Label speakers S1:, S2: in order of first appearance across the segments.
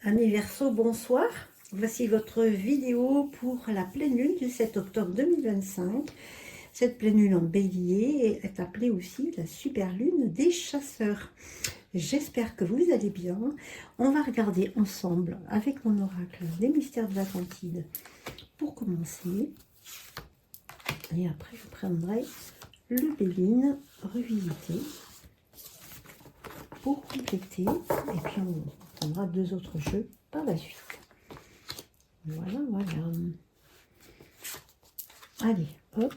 S1: Amis Verseau, bonsoir. Voici votre vidéo pour la pleine lune du 7 octobre 2025. Cette pleine lune en bélier est appelée aussi la super lune des chasseurs. J'espère que vous allez bien. On va regarder ensemble avec mon oracle des mystères de l'Atlantide pour commencer. Et après, je prendrai le Béline revisité pour compléter. Et puis, on prendra deux autres jeux par la suite. Voilà, voilà. Allez, hop.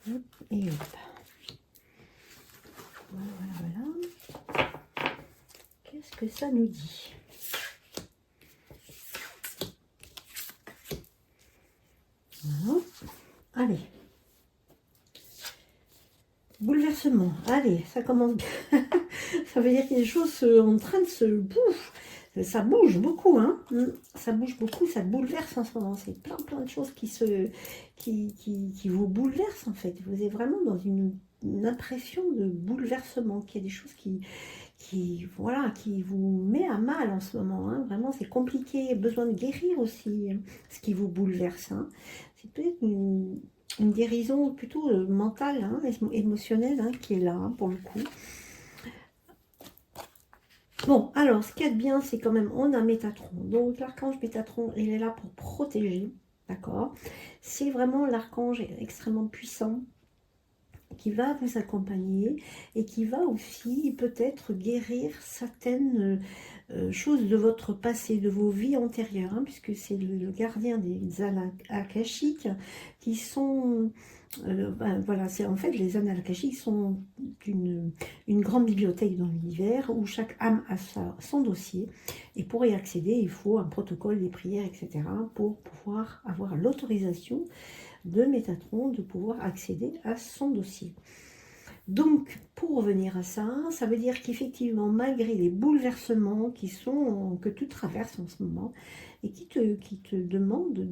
S1: Hop et hop. Voilà, voilà, voilà. Qu'est-ce que ça nous dit? Voilà. Allez. Bouleversement. Allez, ça commence. Ça veut dire qu'il y a des choses sont en train de se bouffer. Ça bouge beaucoup, hein. Ça bouge beaucoup, ça bouleverse en ce moment. C'est plein de choses qui vous bouleversent en fait. Vous êtes vraiment dans une impression de bouleversement, qu'il y a des choses voilà, qui vous met à mal en ce moment, hein. Vraiment, c'est compliqué. Besoin de guérir aussi, hein, ce qui vous bouleverse, hein. C'est peut-être une guérison plutôt mentale, hein, émotionnelle, hein, qui est là, hein, pour le coup. Bon, alors, ce qu'il y a de bien, c'est quand même, on a Métatron. Donc, l'archange Métatron, il est là pour protéger, d'accord? C'est vraiment l'archange extrêmement puissant qui va vous accompagner et qui va aussi peut-être guérir certaines choses de votre passé, de vos vies antérieures, hein, puisque c'est le gardien des annales akashiques qui sont... voilà, c'est en fait les annales akashiques sont une grande bibliothèque dans l'univers où chaque âme a son dossier, et pour y accéder, il faut un protocole, des prières, etc. pour pouvoir avoir l'autorisation de Métatron de pouvoir accéder à son dossier. Donc, pour revenir à ça, ça veut dire qu'effectivement, malgré les bouleversements que tu traverses en ce moment et qui te demandent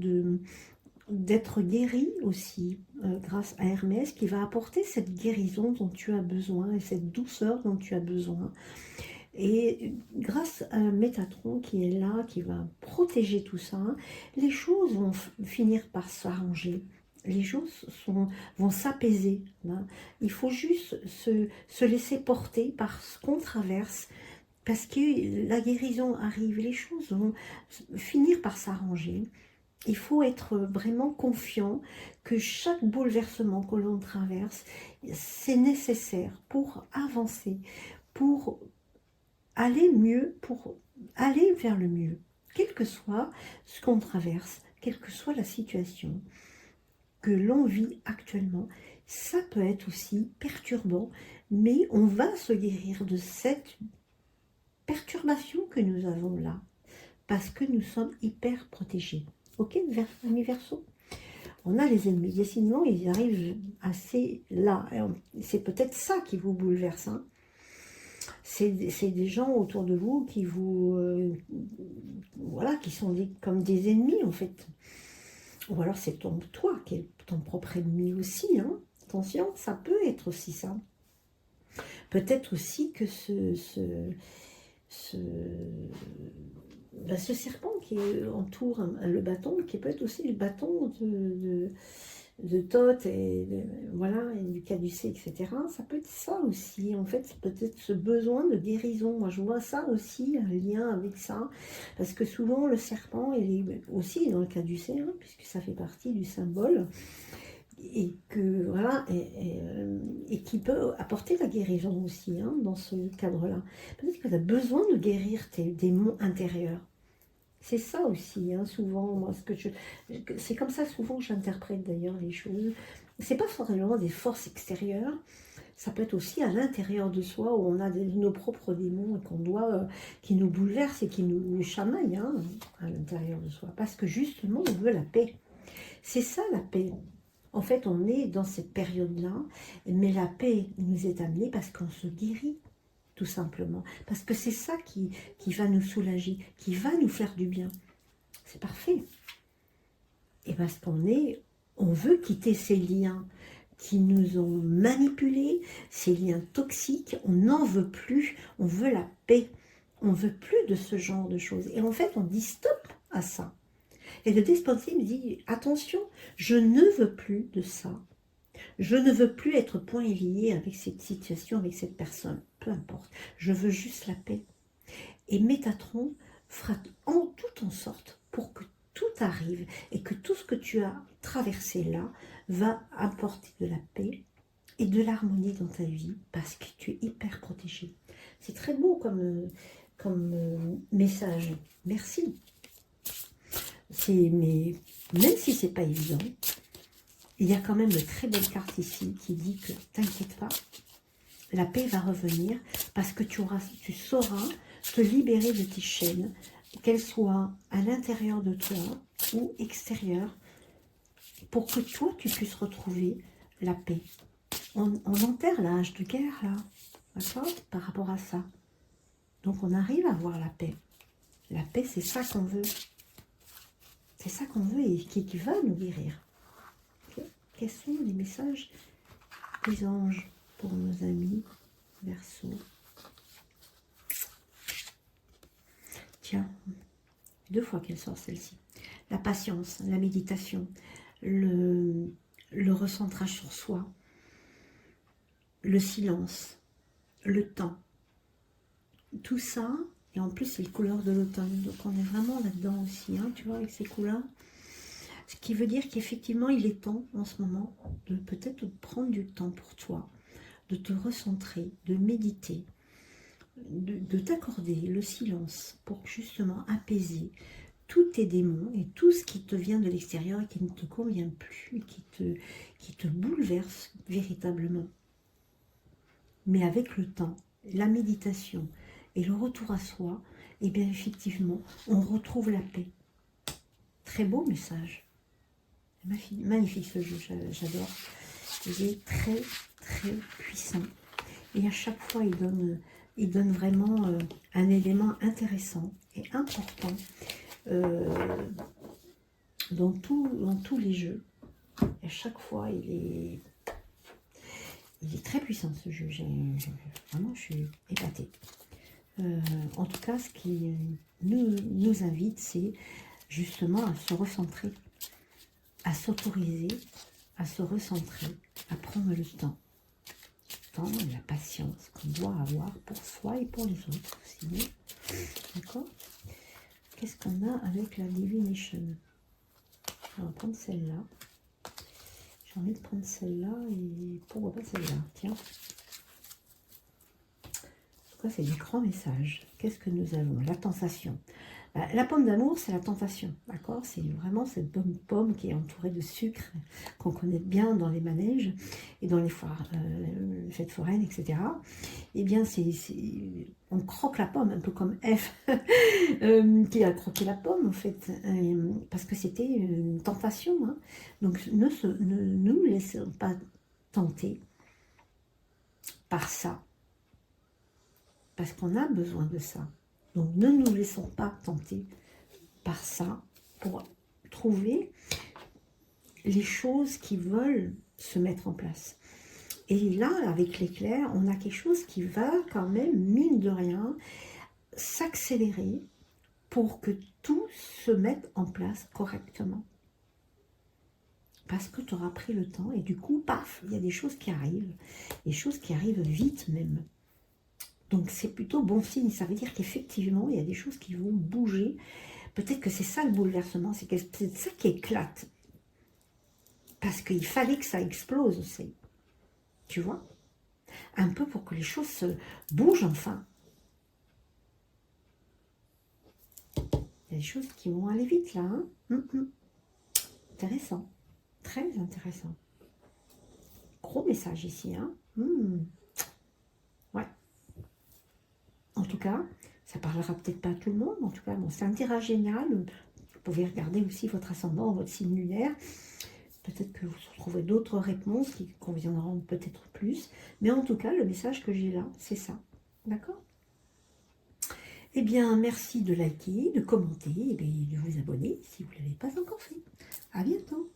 S1: d'être guéri aussi grâce à Hermès, qui va apporter cette guérison dont tu as besoin et cette douceur dont tu as besoin. Et grâce à Métatron qui est là, qui va protéger tout ça, les choses vont finir par s'arranger. Les choses vont s'apaiser. Hein. Il faut juste se laisser porter par ce qu'on traverse, parce que la guérison arrive, les choses vont finir par s'arranger. Il faut être vraiment confiant que chaque bouleversement que l'on traverse, c'est nécessaire pour avancer, pour aller mieux, pour aller vers le mieux, quel que soit ce qu'on traverse, quelle que soit la situation que l'on vit actuellement. Ça peut être aussi perturbant, mais on va se guérir de cette perturbation que nous avons là, parce que nous sommes hyper protégés. Ok, amis Verseau, on a les ennemis, et sinon ils arrivent assez là. C'est peut-être ça qui vous bouleverse, hein. C'est des gens autour de vous qui vous... voilà, qui sont comme des ennemis, en fait. Ou alors c'est toi qui es ton propre ennemi aussi, hein. Attention, ça peut être aussi ça. Peut-être aussi que ce serpent qui entoure le bâton, qui peut être aussi le bâton de Thoth et voilà, et du caducée, etc. Ça peut être ça aussi, en fait, c'est peut-être ce besoin de guérison. Moi, je vois ça aussi, un lien avec ça, parce que souvent, le serpent, il est aussi dans le caducée, hein, puisque ça fait partie du symbole, et que voilà, et qui peut apporter la guérison aussi, hein, dans ce cadre-là. Peut-être que tu as besoin de guérir tes démons intérieurs. C'est ça aussi, hein, souvent, moi, c'est comme ça souvent que j'interprète d'ailleurs les choses. C'est pas forcément des forces extérieures, ça peut être aussi à l'intérieur de soi où on a nos propres démons et qu'on doit, qui nous bouleversent et qui nous chamaillent, hein, à l'intérieur de soi, parce que justement on veut la paix. C'est ça la paix. En fait, on est dans cette période-là, mais la paix nous est amenée parce qu'on se guérit. Tout simplement, parce que c'est ça qui va nous soulager, qui va nous faire du bien. C'est parfait. Et parce on veut quitter ces liens qui nous ont manipulés, ces liens toxiques, on n'en veut plus, on veut la paix. On ne veut plus de ce genre de choses. Et en fait, on dit stop à ça. Et le despotisme dit, attention, je ne veux plus de ça. Je ne veux plus être point et lié avec cette situation, avec cette personne. Peu importe. Je veux juste la paix. Et Métatron fera tout en sorte pour que tout arrive et que tout ce que tu as traversé là va apporter de la paix et de l'harmonie dans ta vie parce que tu es hyper protégé. C'est très beau comme message. Merci. Mais même si c'est pas évident, il y a quand même de très belles cartes ici qui dit que t'inquiète pas, la paix va revenir parce que tu sauras te libérer de tes chaînes, qu'elles soient à l'intérieur de toi ou extérieures, pour que toi tu puisses retrouver la paix. On enterre l'âge de guerre là, d'accord, par rapport à ça. Donc on arrive à avoir la paix. La paix, c'est ça qu'on veut. C'est ça qu'on veut et qui va nous guérir. Okay. Quels sont les messages des anges pour nos amis Verseau? Tiens, 2 fois qu'elle sort celle-ci. La patience, la méditation, le recentrage sur soi, le silence, le temps. Tout ça, et en plus c'est les couleurs de l'automne, donc on est vraiment là-dedans aussi, hein, tu vois, avec ces couleurs. Ce qui veut dire qu'effectivement, il est temps en ce moment de peut-être prendre du temps pour toi, de te recentrer, de méditer, de t'accorder le silence pour justement apaiser tous tes démons et tout ce qui te vient de l'extérieur et qui ne te convient plus, qui te bouleverse véritablement. Mais avec le temps, la méditation et le retour à soi, et bien effectivement, on retrouve la paix. Très beau message. Magnifique ce jeu, j'adore. Il est très très puissant. Et à chaque fois, il donne vraiment un élément intéressant et important dans tous les jeux. Et à chaque fois, il est très puissant ce jeu. Vraiment, je suis épatée. En tout cas, ce qui nous invite, c'est justement à se recentrer, à s'autoriser, à se recentrer, à prendre le temps. Et la patience qu'on doit avoir pour soi et pour les autres aussi. D'accord? Qu'est-ce qu'on a avec la Divination? On va prendre celle-là. J'ai envie de prendre celle-là et pourquoi pas celle-là? Tiens. En tout cas, c'est des grands messages. Qu'est-ce que nous avons? La tentation. La pomme d'amour, c'est la tentation, d'accord? C'est vraiment cette bonne pomme qui est entourée de sucre, qu'on connaît bien dans les manèges et dans les fêtes foraines, etc. Eh bien, on croque la pomme, un peu comme F, qui a croqué la pomme, en fait, parce que c'était une tentation. Hein. Donc, ne nous laissons pas tenter par ça, parce qu'on a besoin de ça. Donc, ne nous laissons pas tenter par ça pour trouver les choses qui veulent se mettre en place. Et là, avec l'éclair, on a quelque chose qui va quand même, mine de rien, s'accélérer pour que tout se mette en place correctement. Parce que tu auras pris le temps et du coup, paf, il y a des choses qui arrivent. Des choses qui arrivent vite même. Donc c'est plutôt bon signe, ça veut dire qu'effectivement, il y a des choses qui vont bouger. Peut-être que c'est ça le bouleversement, c'est ça qui éclate. Parce qu'il fallait que ça explose aussi. Tu vois? Un peu pour que les choses se bougent enfin. Il y a des choses qui vont aller vite là. Hein. Intéressant. Très intéressant. Gros message ici. Hein. Ouais. En tout cas, ça parlera peut-être pas à tout le monde. En tout cas, bon, c'est un tirage général. Vous pouvez regarder aussi votre ascendant, votre signe lunaire. Peut-être que vous trouverez d'autres réponses qui conviendront peut-être plus. Mais en tout cas, le message que j'ai là, c'est ça. D'accord? Eh bien, merci de liker, de commenter et de vous abonner si vous ne l'avez pas encore fait. À bientôt!